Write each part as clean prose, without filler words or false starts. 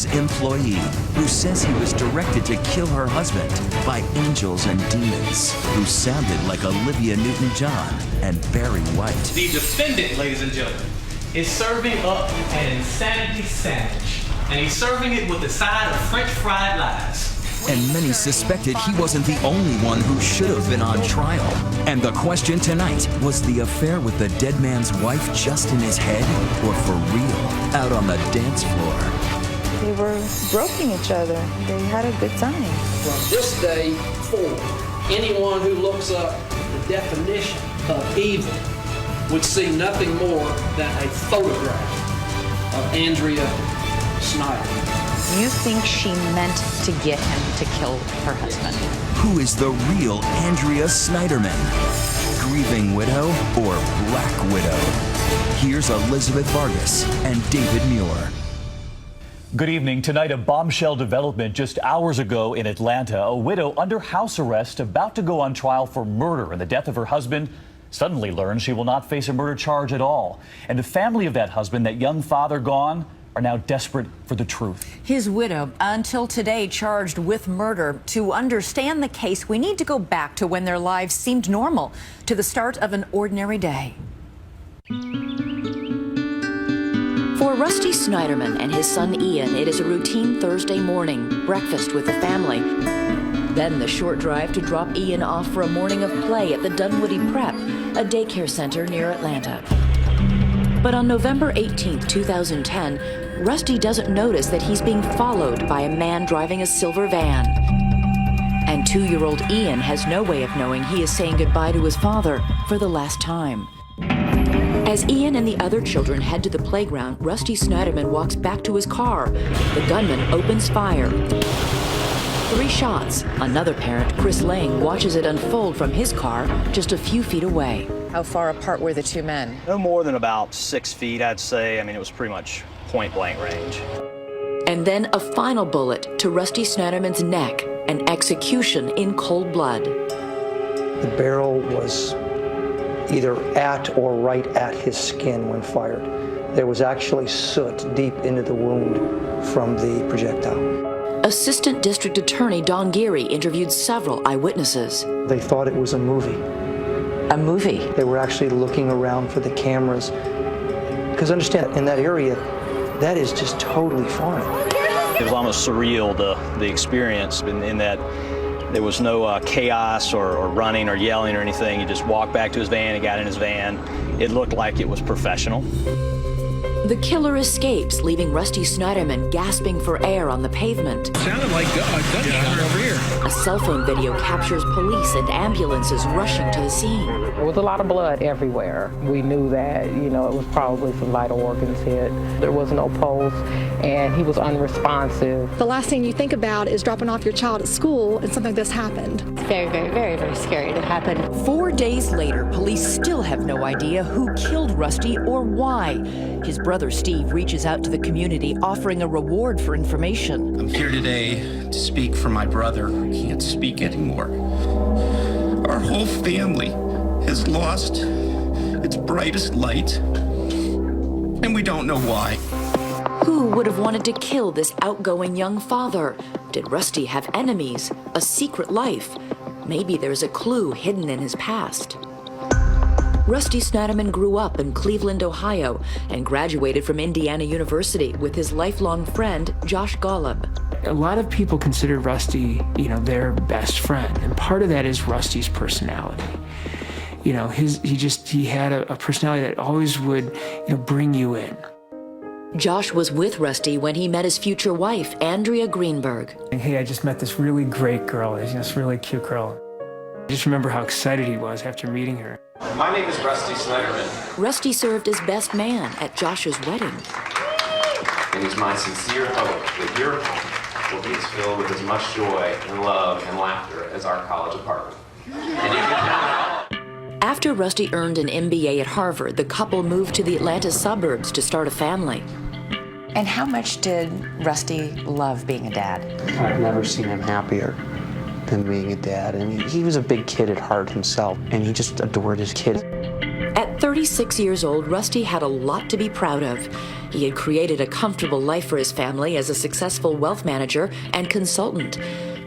employee who says he was directed to kill her husband by angels and demons who sounded like Olivia Newton-John and Barry White. The defendant, ladies and gentlemen, is serving up an insanity sandwich, and he's serving it with a side of French fried lies. And many suspected he wasn't the only one who should have been on trial. And the question tonight, was the affair with the dead man's wife just in his head or for real out on the dance floor? They were broking each other. They had a good time. From this day forward, anyone who looks up the definition of evil would see nothing more than a photograph of Andrea Snyder. You think she meant to get him to kill her husband? Who is the real Andrea Snyderman? Grieving widow or black widow? Here's Elizabeth Vargas and David Muir. Good evening. Tonight, a bombshell development just hours ago in Atlanta. A widow under house arrest about to go on trial for murder in the death of her husband suddenly learns she will not face a murder charge at all. And the family of that husband, that young father gone, are now desperate for the truth. His widow, until today, charged with murder. To understand the case, we need to go back to when their lives seemed normal, to the start of an ordinary day. For Rusty Snyderman and his son Ian, it is a routine Thursday morning, breakfast with the family. Then the short drive to drop Ian off for a morning of play at the Dunwoody Prep, a daycare center near Atlanta. But on November 18, 2010, Rusty doesn't notice that he's being followed by a man driving a silver van. And 2-year-old Ian has no way of knowing he is saying goodbye to his father for the last time. As Ian and the other children head to the playground, Rusty Snyderman walks back to his car. The gunman opens fire. 3 shots. Another parent, Chris Lang, watches it unfold from his car just a few feet away. How far apart were the two men? No more than about 6 feet, I'd say. I mean, it was pretty much point-blank range. And then a final bullet to Rusty Snyderman's neck, an execution in cold blood. The barrel was either at or right at his skin when fired. There was actually soot deep into the wound from the projectile. Assistant District Attorney Don Geary interviewed several eyewitnesses. They thought it was a movie. A movie? They were actually looking around for the cameras. Because understand, in that area, that is just totally foreign. It was almost surreal, the experience, in that there was no chaos or running or yelling or anything. He just walked back to his van, he got in his van. It looked like it was professional. The killer escapes, leaving Rusty Snyderman gasping for air on the pavement. Sounded like a gunshot over here. A cell phone video captures police and ambulances rushing to the scene. There was a lot of blood everywhere. We knew that, it was probably some vital organs hit. There was no pulse, and he was unresponsive. The last thing you think about is dropping off your child at school and something like this happened. It's very, very, very, very scary to happen. 4 days later, police still have no idea who killed Rusty or why. His brother Steve reaches out to the community, offering a reward for information. I'm here today to speak for my brother who can't speak anymore. Our whole family has lost its brightest light, and we don't know why. Who would have wanted to kill this outgoing young father? Did Rusty have enemies? A secret life? Maybe there's a clue hidden in his past. Rusty Snyderman grew up in Cleveland, Ohio, and graduated from Indiana University with his lifelong friend, Josh Golub. A lot of people consider Rusty, their best friend, and part of that is Rusty's personality. He had a personality that always would, bring you in. Josh was with Rusty when he met his future wife, Andrea Greenberg. Hey, I just met this really great girl, this really cute girl. I just remember how excited he was after meeting her. My name is Rusty Snyderman. Rusty served as best man at Josh's wedding. It is my sincere hope that your home will be as filled with as much joy and love and laughter as our college apartment. After Rusty earned an MBA at Harvard, the couple moved to the Atlanta suburbs to start a family. And how much did Rusty love being a dad? I've never seen him happier than being a dad. And he was a big kid at heart himself, and he just adored his kids. At 36 years old, Rusty had a lot to be proud of. He had created a comfortable life for his family as a successful wealth manager and consultant.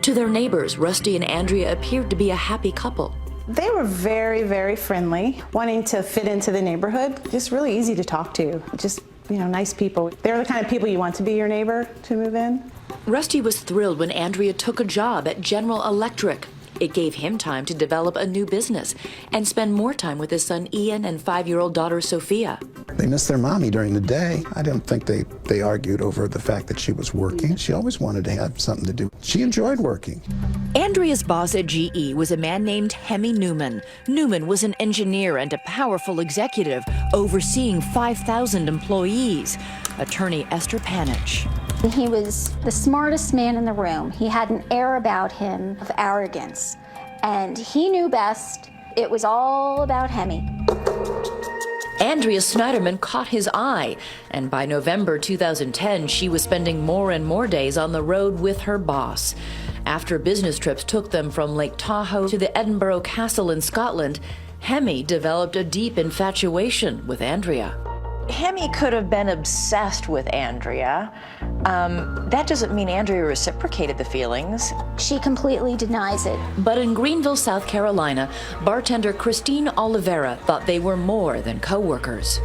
To their neighbors, Rusty and Andrea appeared to be a happy couple. They were very, very friendly, wanting to fit into the neighborhood, just really easy to talk to, just, nice people. They're the kind of people you want to be your neighbor to move in. Rusty was thrilled when Andrea took a job at General Electric. It gave him time to develop a new business and spend more time with his son Ian and 5-year-old daughter Sophia. They missed their mommy during the day. I don't think they argued over the fact that she was working. She always wanted to have something to do. She enjoyed working. Andrea's boss at GE was a man named Hemi Newman. Newman was an engineer and a powerful executive overseeing 5,000 employees. Attorney Esther Panich. He was the smartest man in the room. He had an air about him of arrogance, and he knew best. It was all about Hemi. Andrea Snyderman caught his eye, and by November 2010, she was spending more and more days on the road with her boss. After business trips took them from Lake Tahoe to the Edinburgh Castle in Scotland, Hemi developed a deep infatuation with Andrea. Hemi could have been obsessed with Andrea. That doesn't mean Andrea reciprocated the feelings. She completely denies it. But in Greenville, South Carolina, bartender Christine Oliveira thought they were more than co-workers.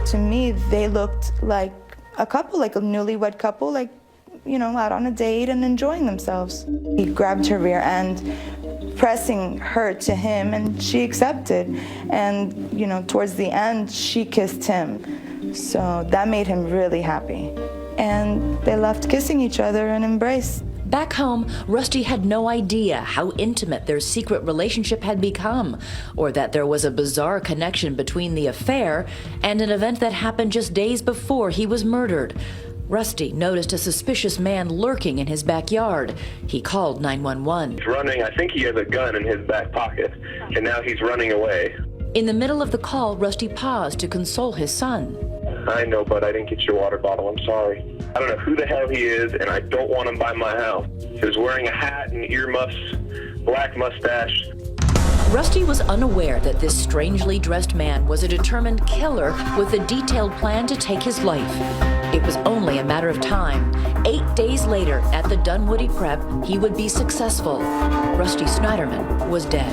To me, they looked like a couple, like a newlywed couple, like, out on a date and enjoying themselves. He grabbed her rear end, pressing her to him, and she accepted. And, towards the end, she kissed him. So that made him really happy. And they left kissing each other and embraced. Back home, Rusty had no idea how intimate their secret relationship had become, or that there was a bizarre connection between the affair and an event that happened just days before he was murdered. Rusty noticed a suspicious man lurking in his backyard. He called 911. He's running. I think he has a gun in his back pocket, and now he's running away. In the middle of the call, Rusty paused to console his son. I know, but I didn't get your water bottle. I'm sorry. I don't know who the hell he is, and I don't want him by my house. He was wearing a hat and earmuffs, black mustache. Rusty was unaware that this strangely dressed man was a determined killer with a detailed plan to take his life. It was only a matter of time. 8 days later, at the Dunwoody Prep, he would be successful. Rusty Snyderman was dead.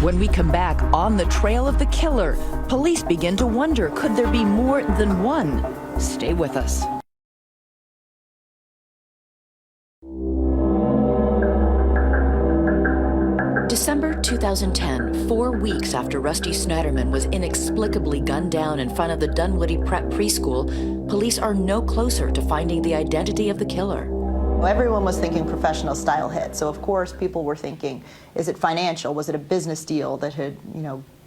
When we come back, on the trail of the killer, police begin to wonder, could there be more than one? Stay with us. December 2010, 4 weeks after Rusty Snyderman was inexplicably gunned down in front of the Dunwoody Prep preschool, police are no closer to finding the identity of the killer. Everyone was thinking professional style hit, so of course people were thinking, is it financial? Was it a business deal that had,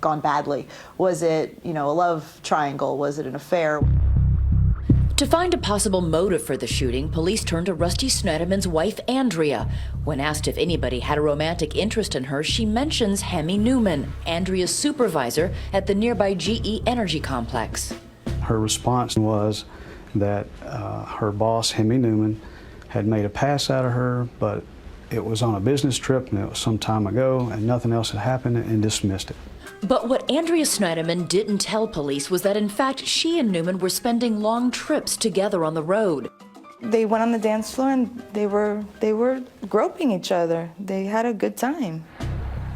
gone badly? Was it, a love triangle? Was it an affair? To find a possible motive for the shooting, police turned to Rusty Snyderman's wife, Andrea. When asked if anybody had a romantic interest in her, she mentions Hemi Newman, Andrea's supervisor at the nearby GE Energy Complex. Her response was that her boss, Hemi Newman, had made a pass out of her, but it was on a business trip and it was some time ago and nothing else had happened, and dismissed it. But what Andrea Snyderman didn't tell police was that in fact she and Newman were spending long trips together on the road. They went on the dance floor and they were groping each other. They had a good time.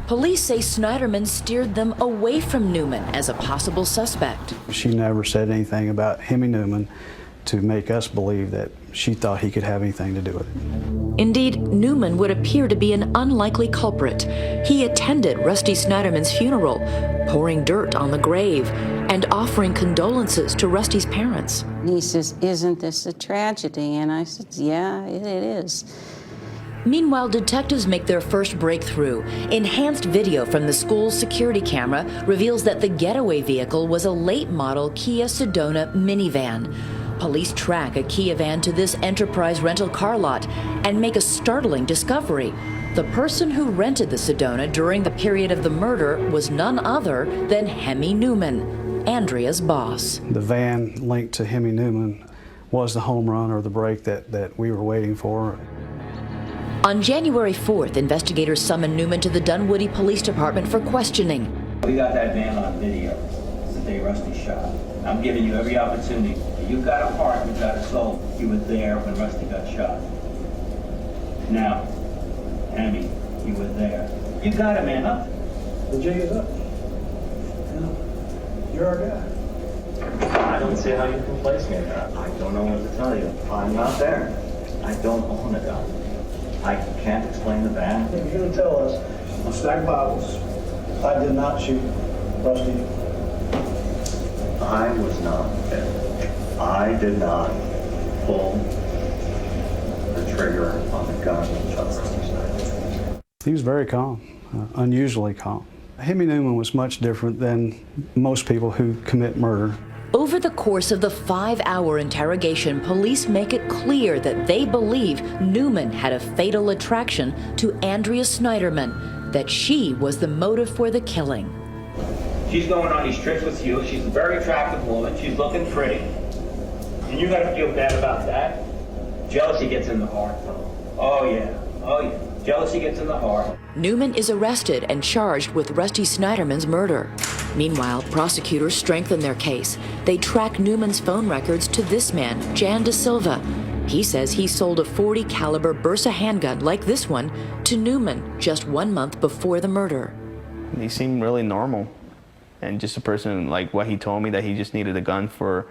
Police say Snyderman steered them away from Newman as a possible suspect. She never said anything about Hemi Newman to make us believe that she thought he could have anything to do with it. Indeed, Newman would appear to be an unlikely culprit. He attended Rusty Snyderman's funeral, pouring dirt on the grave and offering condolences to Rusty's parents. He says, "Isn't this a tragedy?" And I said, "Yeah, it is." Meanwhile, detectives make their first breakthrough. Enhanced video from the school's security camera reveals that the getaway vehicle was a late model Kia Sedona minivan. Police track a Kia van to this Enterprise rental car lot and make a startling discovery. The person who rented the Sedona during the period of the murder was none other than Hemi Newman, Andrea's boss. The van linked to Hemi Newman was the home run or the break that we were waiting for. On January 4th, investigators summoned Newman to the Dunwoody Police Department for questioning. We got that van on video. the day Rusty shot. I'm giving you every opportunity. You've got a heart, you've got a soul. You were there when Rusty got shot. Now, Hammy, you were there. You got it, man. Up. The jig is up. You're our guy. I don't see how you can place me there. I don't know what to tell you. I'm not there. I don't own a gun. I can't explain the ban. You're going to tell us on stack Bibles, I did not shoot Rusty. I was not there. I did not pull the trigger on the gun and shot Rusty Snyder. He was very calm, unusually calm. Hemi Newman was much different than most people who commit murder. Over the course of the 5-hour interrogation, police make it clear that they believe Newman had a fatal attraction to Andrea Snyderman, that she was the motive for the killing. She's going on these trips with you. She's a very attractive woman. She's looking pretty. And you gotta feel bad about that. Jealousy gets in the heart, though. Oh yeah, oh yeah. Jealousy gets in the heart. Newman is arrested and charged with Rusty Snyderman's murder. Meanwhile, prosecutors strengthen their case. They track Newman's phone records to this man, Jan De Silva. He says he sold a .40 caliber Bersa handgun like this one to Newman just 1 month before the murder. He seemed really normal, and just a person like what he told me, that he just needed a gun for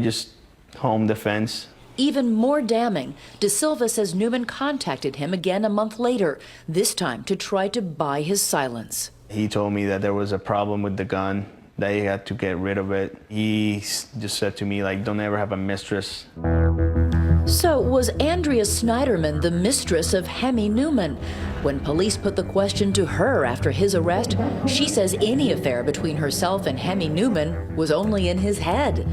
just home defense. Even more damning, De Silva says Newman contacted him again a month later, this time to try to buy his silence. He told me that there was a problem with the gun, that he had to get rid of it. He just said to me, like, don't ever have a mistress. So was Andrea Snyderman the mistress of Hemi Newman? When police put the question to her after his arrest, she says any affair between herself and Hemi Newman was only in his head.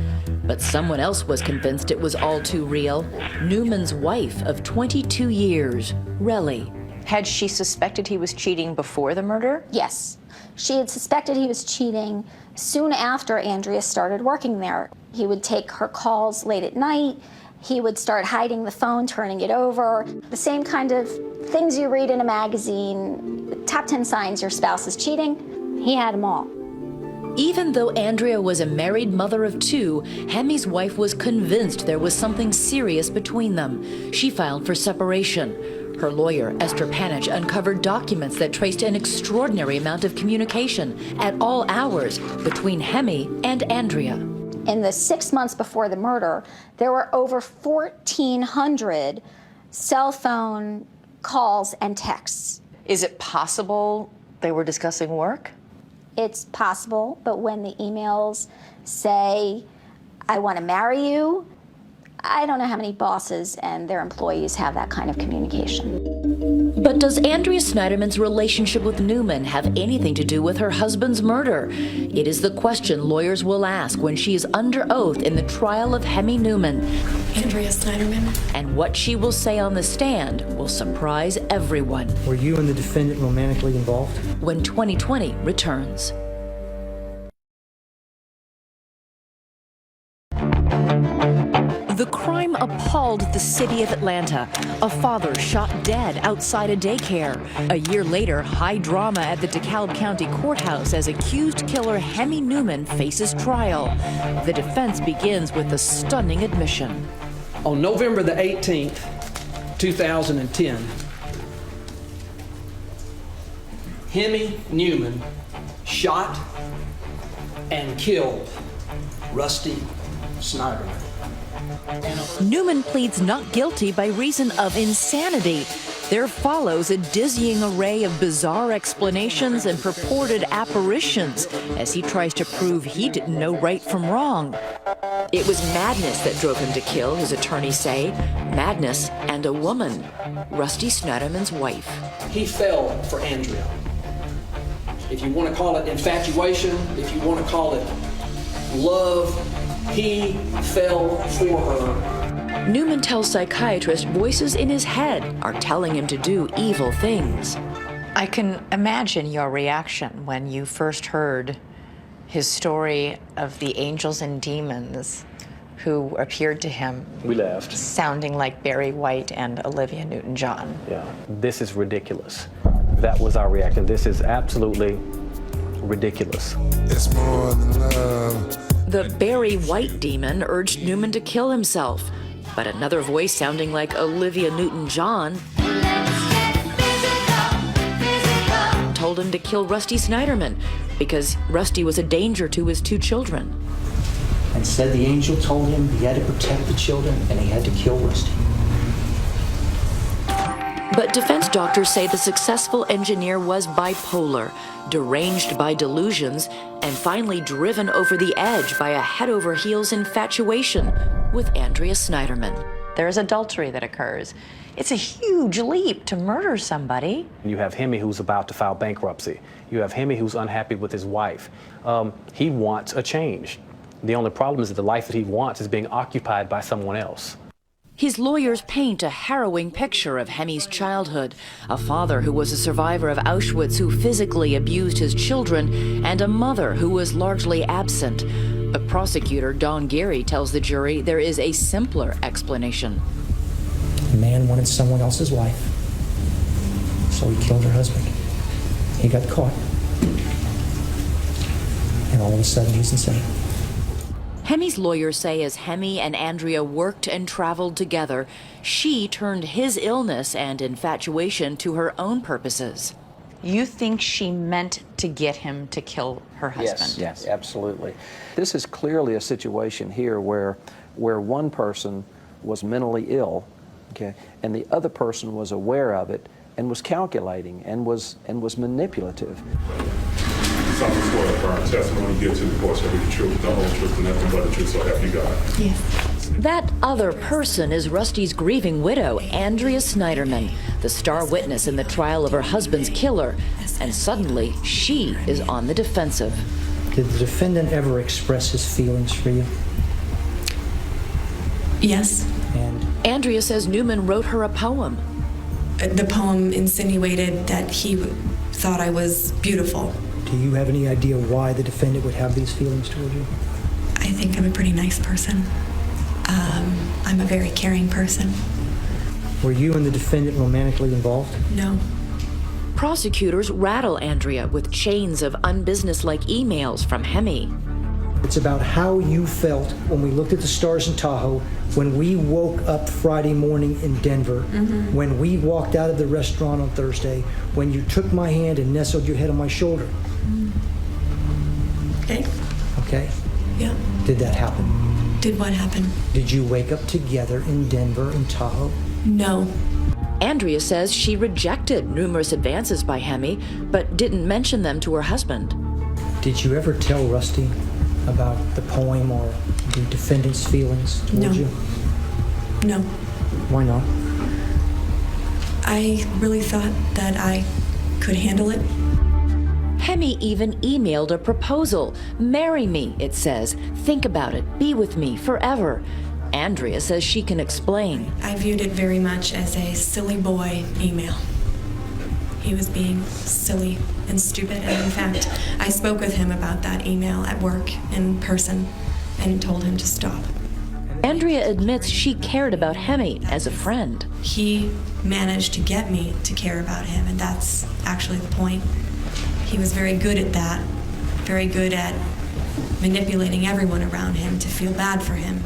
But someone else was convinced it was all too real. Newman's wife of 22 years, Relly. Had she suspected he was cheating before the murder? Yes. She had suspected he was cheating soon after Andrea started working there. He would take her calls late at night. He would start hiding the phone, turning it over. The same kind of things you read in a magazine, top 10 signs your spouse is cheating. He had them all. Even though Andrea was a married mother of 2, Hemi's wife was convinced there was something serious between them. She filed for separation. Her lawyer, Esther Panich, uncovered documents that traced an extraordinary amount of communication at all hours between Hemi and Andrea. In the 6 months before the murder, there were over 1,400 cell phone calls and texts. Is it possible they were discussing work? It's possible, but when the emails say, I want to marry you, I don't know how many bosses and their employees have that kind of communication. But does Andrea Snyderman's relationship with Newman have anything to do with her husband's murder? It is the question lawyers will ask when she is under oath in the trial of Hemi Newman. Andrea Snyderman. And what she will say on the stand will surprise everyone. Were you and the defendant romantically involved? When 2020 returns. The crime appalled the city of Atlanta. A father shot dead outside a daycare. A year later, high drama at the DeKalb County Courthouse as accused killer Hemi Newman faces trial. The defense begins with a stunning admission. On November the 18th, 2010, Hemi Newman shot and killed Rusty Snyderman. Newman pleads not guilty by reason of insanity. There follows a dizzying array of bizarre explanations and purported apparitions as he tries to prove he didn't know right from wrong. It was madness that drove him to kill, his attorneys say. Madness and a woman, Rusty Snyderman's wife. He fell for Andrea. If you want to call it infatuation, if you want to call it love, he fell for her. Newman tells psychiatrists voices in his head are telling him to do evil things. I can imagine your reaction when you first heard his story of the angels and demons who appeared to him. We laughed. Sounding like Barry White and Olivia Newton-John. Yeah, this is ridiculous. That was our reaction. This is absolutely ridiculous. It's more than love. The Barry White demon urged Newman to kill himself, but another voice sounding like Olivia Newton-John told him to kill Rusty Snyderman because Rusty was a danger to his 2 children. And said the angel told him he had to protect the children and he had to kill Rusty. But defense doctors say the successful engineer was bipolar, deranged by delusions, and finally driven over the edge by a head-over-heels infatuation with Andrea Snyderman. There is adultery that occurs. It's a huge leap to murder somebody. You have Hemi who's about to file bankruptcy. You have Hemi who's unhappy with his wife. He wants a change. The only problem is that the life that he wants is being occupied by someone else. His lawyers paint a harrowing picture of Hemi's childhood, a father who was a survivor of Auschwitz who physically abused his children, and a mother who was largely absent. But prosecutor Don Geary tells the jury there is a simpler explanation. The man wanted someone else's wife, so he killed her husband. He got caught, and all of a sudden he's insane. Hemi's lawyers say as Hemi and Andrea worked and traveled together, she turned his illness and infatuation to her own purposes. You think she meant to get him to kill her husband? Yes, absolutely. This is clearly a situation here where one person was mentally ill, okay, and the other person was aware of it and was calculating and was manipulative. Self-reported for our testimony, give to the court shall be the truth, the whole truth, and nothing but the truth, so help you God. Yes. That other person is Rusty's grieving widow, Andrea Snyderman, the star witness in the trial of her husband's killer. And suddenly, she is on the defensive. Did the defendant ever express his feelings for you? Yes. And Andrea says Newman wrote her a poem. The poem insinuated that he thought I was beautiful. Do you have any idea why the defendant would have these feelings toward you? I think I'm a pretty nice person. I'm a very caring person. Were you and the defendant romantically involved? No. Prosecutors rattle Andrea with chains of unbusinesslike emails from Hemi. It's about how you felt when we looked at the stars in Tahoe, when we woke up Friday morning in Denver, when we walked out of the restaurant on Thursday, when you took my hand and nestled your head on my shoulder. Okay. Okay? Yeah. Did that happen? Did what happen? Did you wake up together in Denver and Tahoe? No. Andrea says she rejected numerous advances by Hemi, but didn't mention them to her husband. Did you ever tell Rusty about the poem or the defendant's feelings towards you? No. Why not? I really thought that I could handle it. Hemi even emailed a proposal. Marry me, it says. Think about it. Be with me forever. Andrea says she can explain. I viewed it very much as a silly boy email. He was being silly and stupid, and in fact, I spoke with him about that email at work in person and told him to stop. Andrea admits she cared about Hemi as a friend. He managed to get me to care about him, and that's actually the point. He was very good at that, very good at manipulating everyone around him to feel bad for him.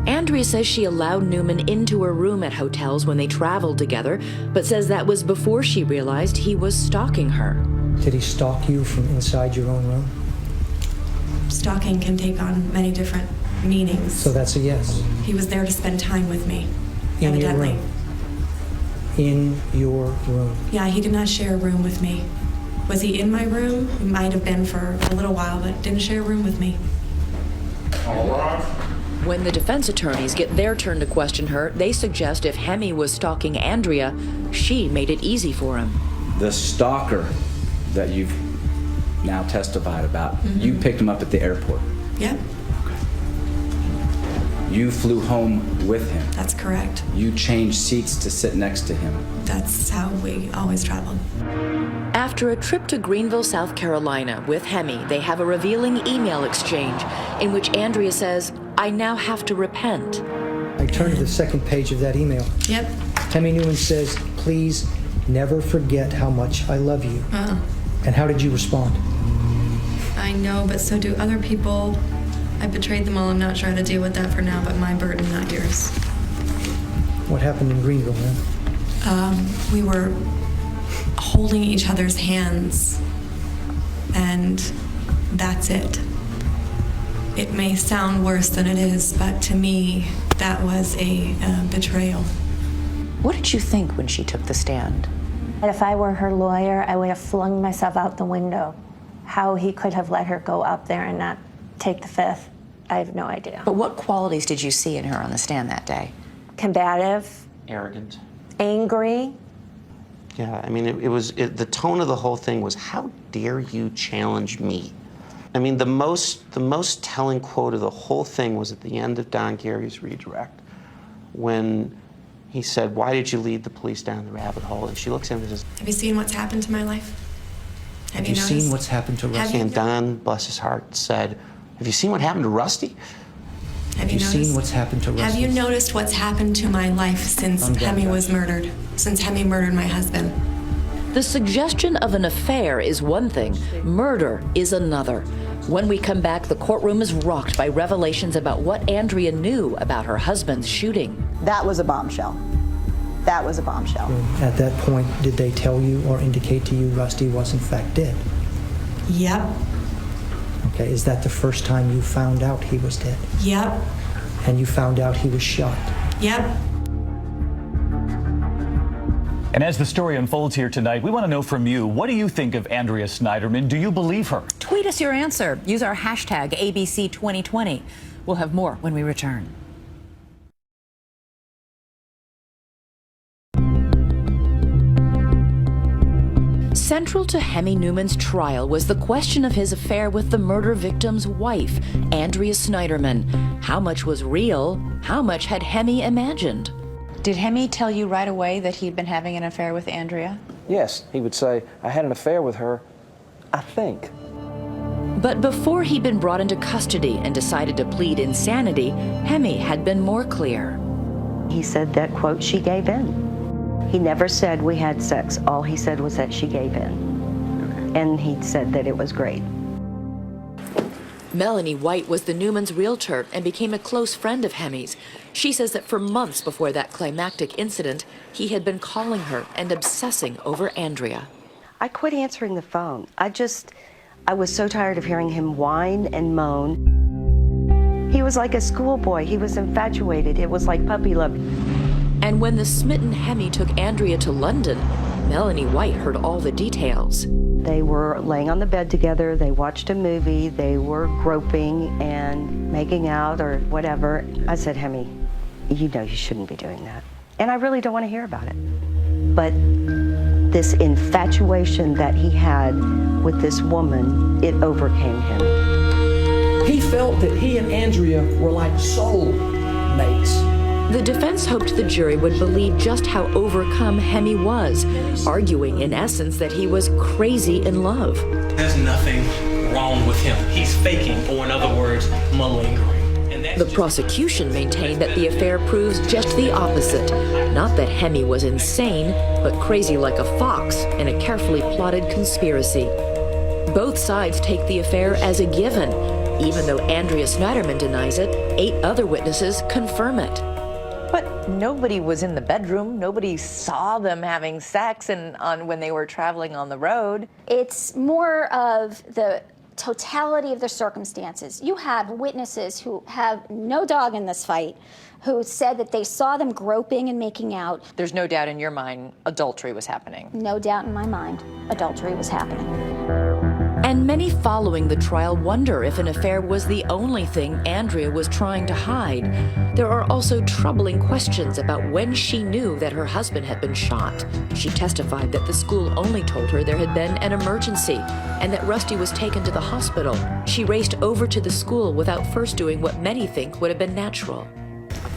Andrea says she allowed Newman into her room at hotels when they traveled together, but says that was before she realized he was stalking her. Did he stalk you from inside your own room? Stalking can take on many different meanings. So that's a yes. He was there to spend time with me, In evidently. your room? In your room? Yeah, he did not share a room with me. Was he in my room? He might have been for a little while, but didn't share a room with me. All right. When the defense attorneys get their turn to question her, they suggest if Hemi was stalking Andrea, she made it easy for him. The stalker that you've now testified about, you picked him up at the airport. Yep. You flew home with him. That's correct. You changed seats to sit next to him. That's how we always traveled. After a trip to Greenville, South Carolina with Hemi, they have a revealing email exchange in which Andrea says, "I now have to repent." I turned to the second page of that email. Yep. Hemi Newman says, "Please never forget how much I love you." Uh-huh. And how did you respond? I know, but so do other people. I betrayed them all. I'm not trying to deal with that for now, but my burden, not yours. What happened in Greenville, man? We were holding each other's hands, and that's it. It may sound worse than it is, but to me, that was a betrayal. What did you think when she took the stand? And if I were her lawyer, I would have flung myself out the window. How he could have let her go up there and not take the fifth, I have no idea. But what qualities did you see in her on the stand that day? Combative, Arrogant. angry. Yeah, I mean, the tone of the whole thing was, how dare you challenge me? I mean, the most telling quote of the whole thing was at the end of Don Gary's redirect, when he said, "Why did you lead the police down the rabbit hole?" And she looks at him and says, Have you seen what's happened to my life? Have you seen what's happened to Rusty? and Don, bless his heart, said, "Have you seen what happened to Rusty?" Have you seen what's happened to Rusty? Have you noticed what's happened to my life since Hemi was murdered? Since Hemi murdered my husband? The suggestion of an affair is one thing, murder is another. When we come back, the courtroom is rocked by revelations about what Andrea knew about her husband's shooting. That was a bombshell. That was a bombshell. At that point, did they tell you or indicate to you Rusty was in fact dead? Yep. Okay, is that the first time you found out he was dead? Yep. And you found out he was shot? Yep. And as the story unfolds here tonight, we want to know from you, what do you think of Andrea Snyderman? Do you believe her? Tweet us your answer. Use our hashtag ABC2020. We'll have more when we return. Central to Hemi Newman's trial was the question of his affair with the murder victim's wife, Andrea Snyderman. How much was real? How much had Hemi imagined? Did Hemi tell you right away that he'd been having an affair with Andrea? Yes, he would say, "I had an affair with her, I think." But before he'd been brought into custody and decided to plead insanity, Hemi had been more clear. He said that, quote, she gave in. He never said we had sex. All he said was that she gave in. And he said that it was great. Melanie White was the Newmans' realtor and became a close friend of Hemi's. She says that for months before that climactic incident, he had been calling her and obsessing over Andrea. I quit answering the phone. I was so tired of hearing him whine and moan. He was like a schoolboy. He was infatuated. It was like puppy love. And when the smitten Hemi took Andrea to London, Melanie White heard all the details. They were laying on the bed together, they watched a movie, they were groping and making out or whatever. I said, Hemi, you know you shouldn't be doing that. And I really don't want to hear about it. But this infatuation that he had with this woman, it overcame him. He felt that he and Andrea were like soul mates. The defense hoped the jury would believe just how overcome Hemi was, arguing in essence that he was crazy in love. There's nothing wrong with him. He's faking, or in other words, malingering. The prosecution maintained that the affair proves just the opposite. Not that Hemi was insane, but crazy like a fox in a carefully plotted conspiracy. Both sides take the affair as a given. Even though Andrea Snyderman denies it, 8 other witnesses confirm it. But nobody was in the bedroom. Nobody saw them having sex when they were traveling on the road. It's more of the totality of the circumstances. You have witnesses who have no dog in this fight, who said that they saw them groping and making out. There's no doubt in your mind adultery was happening. No doubt in my mind adultery was happening. And many following the trial wonder if an affair was the only thing Andrea was trying to hide. There are also troubling questions about when she knew that her husband had been shot. She testified that the school only told her there had been an emergency and that Rusty was taken to the hospital. She raced over to the school without first doing what many think would have been natural.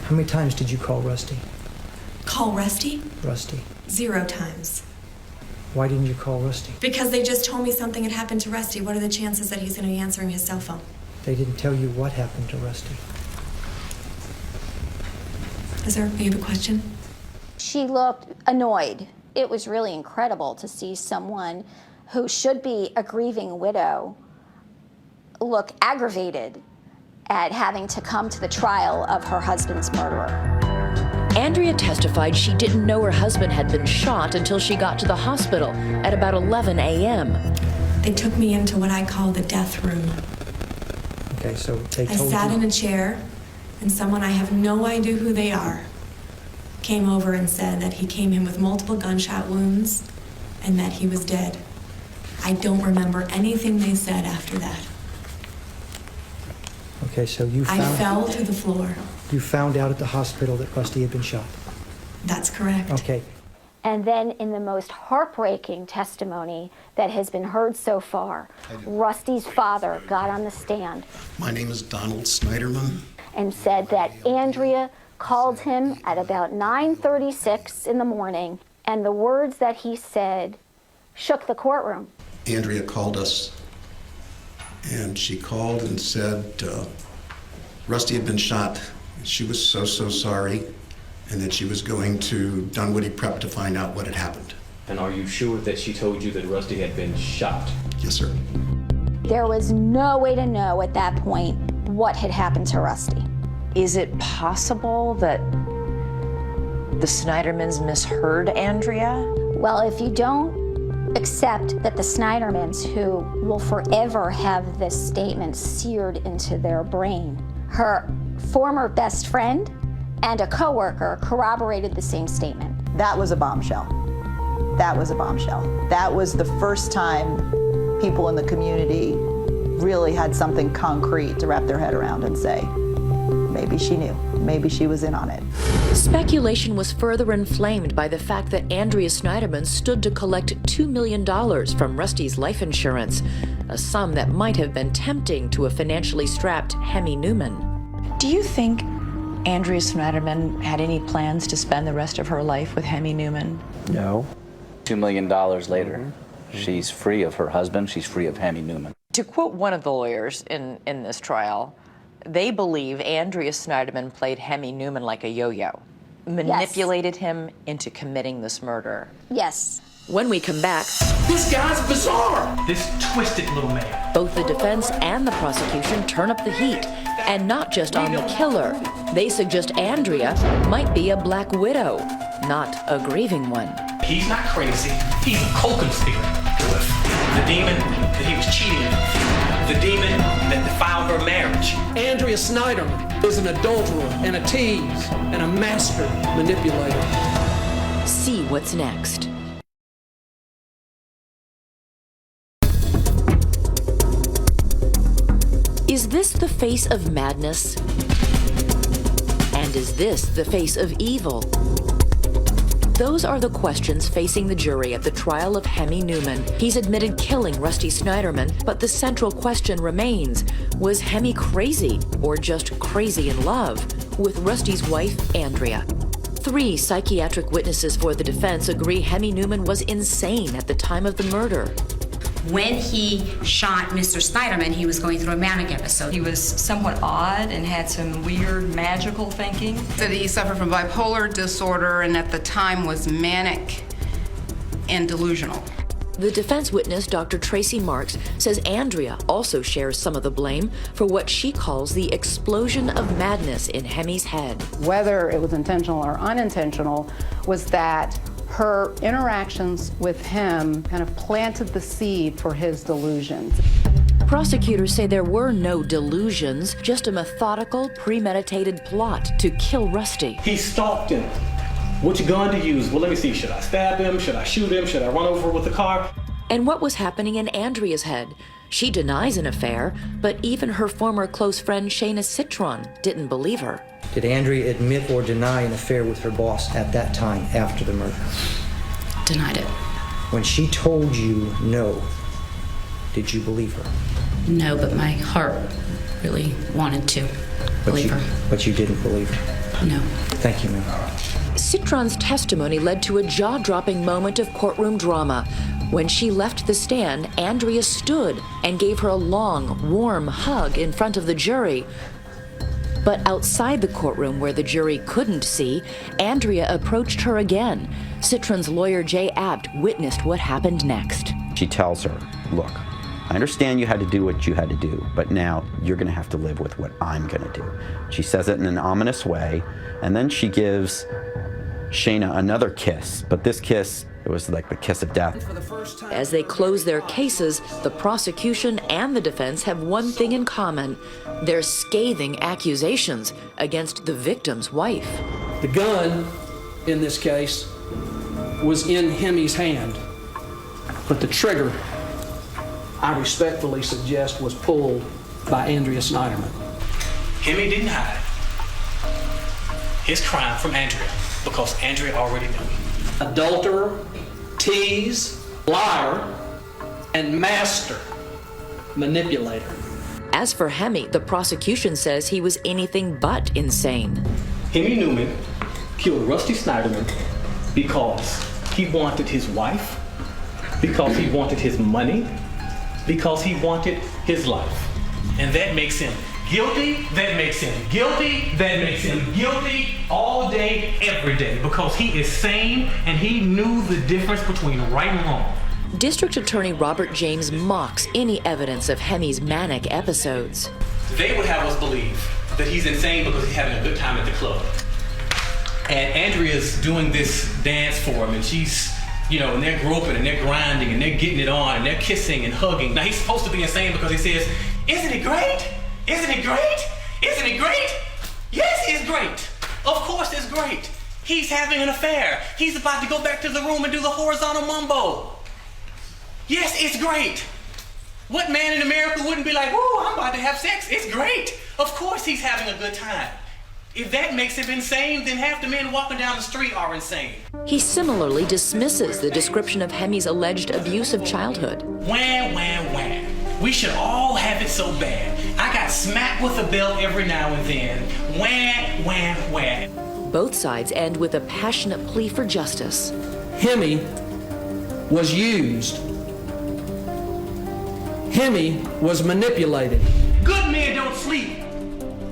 How many times did you call Rusty? Call Rusty? Rusty. 0 times. Why didn't you call Rusty? Because they just told me something had happened to Rusty. What are the chances that he's going to be answering his cell phone? They didn't tell you what happened to Rusty. You have a question? She looked annoyed. It was really incredible to see someone who should be a grieving widow look aggravated at having to come to the trial of her husband's murderer. Andrea testified she didn't know her husband had been shot until she got to the hospital at about 11 a.m. They took me into what I call the death room. Okay, so they I told sat you. in a chair, and someone, I have no idea who they are, came over and said that he came in with multiple gunshot wounds and that he was dead. I don't remember anything they said after that. Okay, so you I found, fell to the floor. you found out at the hospital that Rusty had been shot. That's correct. Okay. And then in the most heartbreaking testimony that has been heard so far, Rusty's father got on the stand. My name is Donald Snyderman. And said that Andrea called him at about 9:36 in the morning, and the words that he said shook the courtroom. Andrea called us, and she called and said Rusty had been shot. She was so sorry, and that she was going to Dunwoody Prep to find out what had happened. And are you sure that she told you that Rusty had been shot? Yes, sir. There was no way to know at that point what had happened to Rusty. Is it possible that the Snydermans misheard Andrea? Well, if you don't accept that the Snydermans, who will forever have this statement seared into their brain, her former best friend and a coworker corroborated the same statement. That was a bombshell. That was a bombshell. That was the first time people in the community really had something concrete to wrap their head around and say, maybe she knew, maybe she was in on it. Speculation was further inflamed by the fact that Andrea Snyderman stood to collect $2 million from Rusty's life insurance, a sum that might have been tempting to a financially strapped Hemi Newman. Do you think Andrea Snyderman had any plans to spend the rest of her life with Hemi Newman? No. $2 million later, she's free of her husband, she's free of Hemi Newman. To quote one of the lawyers in this trial, they believe Andrea Snyderman played Hemi Newman like a yo-yo, manipulated him into committing this murder. Yes. When we come back, This guy's bizarre. This twisted little man. both the defense and the prosecution turn up the heat, and not just on the killer. They suggest Andrea might be a black widow, not a grieving one. He's not crazy. He's a co-conspirator with the demon that he was cheating with, the demon that defiled her marriage. Andrea Snyderman is an adulterer and a tease and a master manipulator. See what's next. Is this the face of madness? And is this the face of evil? Those are the questions facing the jury at the trial of Hemi Newman. He's admitted killing Rusty Snyderman, but the central question remains, was Hemi crazy or just crazy in love with Rusty's wife, Andrea? 3 psychiatric witnesses for the defense agree Hemi Newman was insane at the time of the murder. When he shot Mr. Snyderman, he was going through a manic episode. He was somewhat odd and had some weird magical thinking. That he suffered from bipolar disorder and at the time was manic and delusional. The defense witness, Dr. Tracy Marks, says Andrea also shares some of the blame for what she calls the explosion of madness in Hemi's head. Whether it was intentional or unintentional was that her interactions with him kind of planted the seed for his delusions. Prosecutors say there were no delusions, just a methodical, premeditated plot to kill Rusty. He stalked him. Which gun to use? Well, let me see. Should I stab him? Should I shoot him? Should I run over with the car? And what was happening in Andrea's head? She denies an affair, but even her former close friend Shayna Citron didn't believe her. Did Andrea admit or deny an affair with her boss at that time after the murder? Denied it. When she told you no, did you believe her? No, but my heart really wanted to believe her. But you didn't believe her? No. Thank you, ma'am. Citron's testimony led to a jaw-dropping moment of courtroom drama. When she left the stand, Andrea stood and gave her a long, warm hug in front of the jury. But outside the courtroom where the jury couldn't see, Andrea approached her again. Citron's lawyer, Jay Abt, witnessed what happened next. She tells her, look, I understand you had to do what you had to do, but now you're going to have to live with what I'm going to do. She says it in an ominous way, and then she gives Shayna another kiss, but this kiss, it was like the kiss of death. As they close their cases, the prosecution and the defense have one thing in common: their scathing accusations against the victim's wife. The gun, in this case, was in Hemi's hand, but the trigger, I respectfully suggest, was pulled by Andrea Snyderman. Hemi didn't hide his crime from Andrea because Andrea already knew. Adulterer, tease, liar, and master manipulator. As for Hemi, the prosecution says he was anything but insane. Hemi Newman killed Rusty Snyderman because he wanted his wife, because he wanted his money, because he wanted his life. And that makes him guilty, that makes him guilty, that makes him guilty all day, every day, because he is sane and he knew the difference between right and wrong. District Attorney Robert James mocks any evidence of Hemi's manic episodes. They would have us believe that he's insane because he's having a good time at the club. And Andrea's doing this dance for him, and she's, and they're groping and they're grinding and they're getting it on and they're kissing and hugging. Now he's supposed to be insane because he says, "Isn't it great? Isn't it great? Isn't it great? Yes, it's great. Of course it's great. He's having an affair. He's about to go back to the room and do the horizontal mumbo. Yes, it's great. What man in America wouldn't be like, whoa, I'm about to have sex. It's great. Of course he's having a good time. If that makes him insane, then half the men walking down the street are insane." He similarly dismisses the description of Hemi's alleged abusive childhood. Wham, wham, wham. We should all have it so bad. I got smacked with a belt every now and then. Wham, wham, wham. Both sides end with a passionate plea for justice. Hemi was used. Hemi was manipulated. Good men don't sleep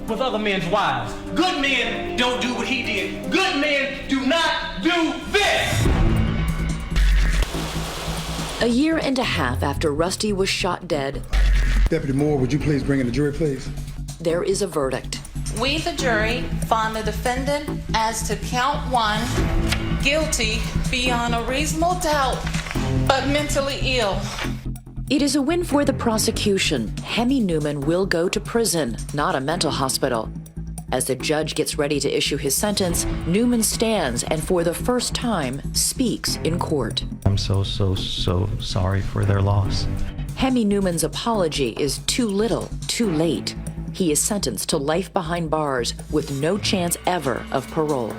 with other men's wives. Good men don't do what he did. Good men do not do this. A year and a half after Rusty was shot dead, Deputy Moore, would you please bring in the jury, please? there is a verdict. We, the jury, find the defendant as to count 1, guilty beyond a reasonable doubt, but mentally ill. It is a win for the prosecution. Hemi Newman will go to prison, not a mental hospital. As the judge gets ready to issue his sentence, Newman stands and for the first time speaks in court. I'm so sorry for their loss. Hemi Newman's apology is too little, too late. He is sentenced to life behind bars with no chance ever of parole.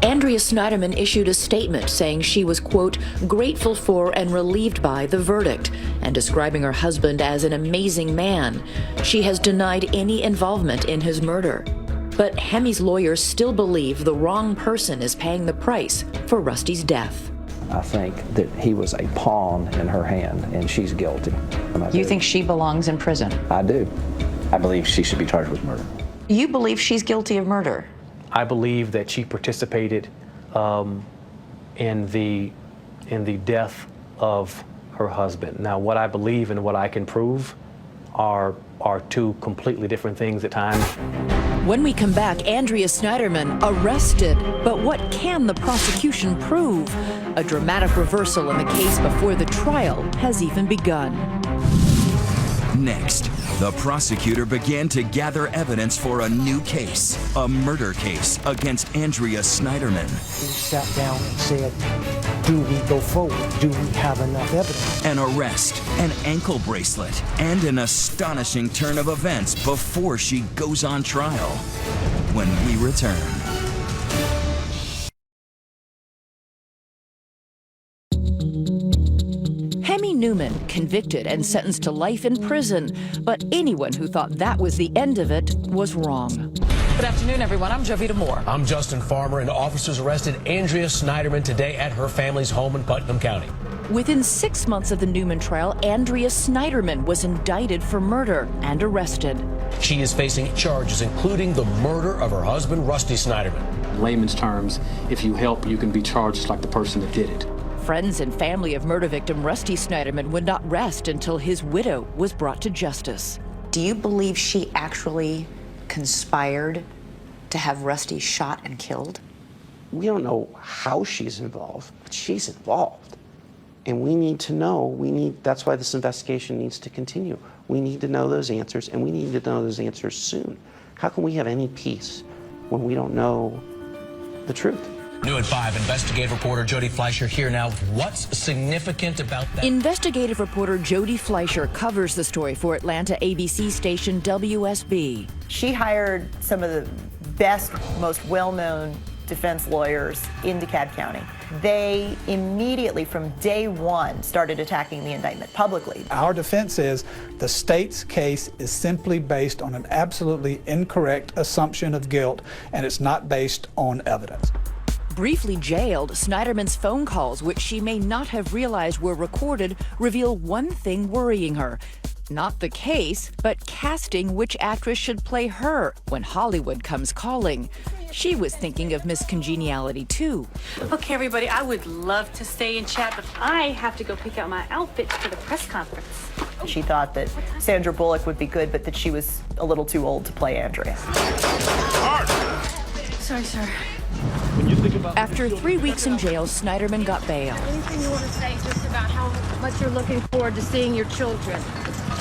Andrea Snyderman issued a statement saying she was, quote, grateful for and relieved by the verdict, and describing her husband as an amazing man. She has denied any involvement in his murder. But Hemi's lawyers still believe the wrong person is paying the price for Rusty's death. I think that he was a pawn in her hand, and she's guilty. You think she belongs in prison? I do. I believe she should be charged with murder. You believe she's guilty of murder? I believe that she participated in the death of her husband. Now, what I believe and what I can prove are two completely different things at times. When we come back, Andrea Snyderman arrested. But what can the prosecution prove? A dramatic reversal in the case before the trial has even begun. Next, the prosecutor began to gather evidence for a new case, a murder case against Andrea Snyderman. We sat down and said, do we go forward? Do we have enough evidence? An arrest, an ankle bracelet, and an astonishing turn of events before she goes on trial. When we return. Hemi Newman, convicted and sentenced to life in prison. But anyone who thought that was the end of it was wrong. Good afternoon, everyone. I'm Jovita Moore. I'm Justin Farmer, and officers arrested Andrea Snyderman today at her family's home in Putnam County. Within 6 months of the Newman trial, Andrea Snyderman was indicted for murder and arrested. She is facing charges, including the murder of her husband, Rusty Snyderman. In layman's terms, if you help, you can be charged like the person that did it. Friends and family of murder victim Rusty Snyderman would not rest until his widow was brought to justice. Do you believe she actually conspired to have Rusty shot and killed? We don't know how she's involved, but she's involved. And we need to know, that's why this investigation needs to continue. We need to know those answers, and we need to know those answers soon. How can we have any peace when we don't know the truth? New at 5, investigative reporter Jody Fleischer here now. What's significant about that? Investigative reporter Jody Fleischer covers the story for Atlanta ABC station WSB. She hired some of the best, most well-known defense lawyers in DeKalb County. They immediately, from day one, started attacking the indictment publicly. Our defense is the state's case is simply based on an absolutely incorrect assumption of guilt, and it's not based on evidence. Briefly jailed, Snyderman's phone calls, which she may not have realized were recorded, reveal one thing worrying her. Not the case, but casting which actress should play her when Hollywood comes calling. She was thinking of Miss Congeniality, too. Okay, everybody, I would love to stay and chat, but I have to go pick out my outfit for the press conference. She thought that Sandra Bullock would be good, but that she was a little too old to play Andrea. Sorry, sir. After 3 weeks in jail, Snyderman got bail. Anything you want to say just about how much you're looking forward to seeing your children?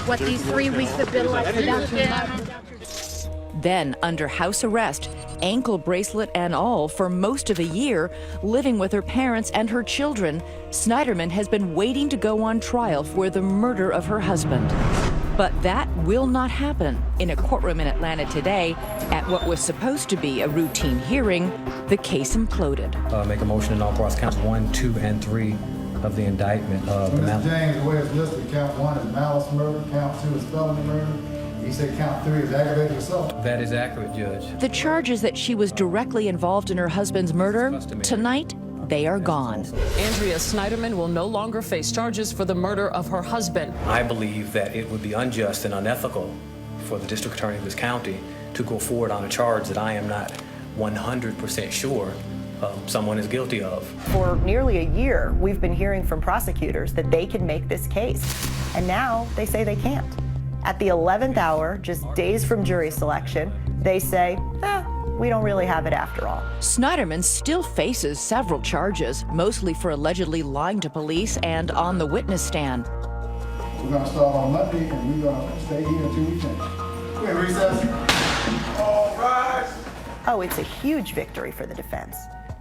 What these 3 weeks have been like without your mom? Then, under house arrest, ankle bracelet and all, for most of a year, living with her parents and her children, Snyderman has been waiting to go on trial for the murder of her husband. But that will not happen. In a courtroom in Atlanta today, at what was supposed to be a routine hearing, the case imploded. Make a motion to non-pros counts 1, 2, and 3 of the indictment. Mr. James, the way it's listed, count 1 is malice murder, count 2 is felony murder. You said count 3 is aggravated assault. That is accurate, Judge. The charges that she was directly involved in her husband's murder, tonight, they are gone. Andrea Snyderman will no longer face charges for the murder of her husband. I believe that it would be unjust and unethical for the district attorney of this county to go forward on a charge that I am not 100% sure someone is guilty of. For nearly a year, we've been hearing from prosecutors that they can make this case, and now they say they can't. At the 11th hour, just days from jury selection, they say, we don't really have it after all. Snyderman still faces several charges, mostly for allegedly lying to police and on the witness stand. We're going to start on Monday, and we're going to stay here until we finish. We're in recess. All rise. Oh, it's a huge victory for the defense.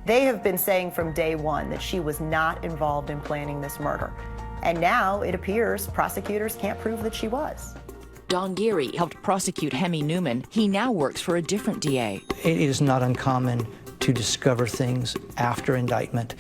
They have been saying from day one that she was not involved in planning this murder. And now it appears prosecutors can't prove that she was. Don Geary helped prosecute Hemi Newman. He now works for a different DA. It is not uncommon to discover things after indictment.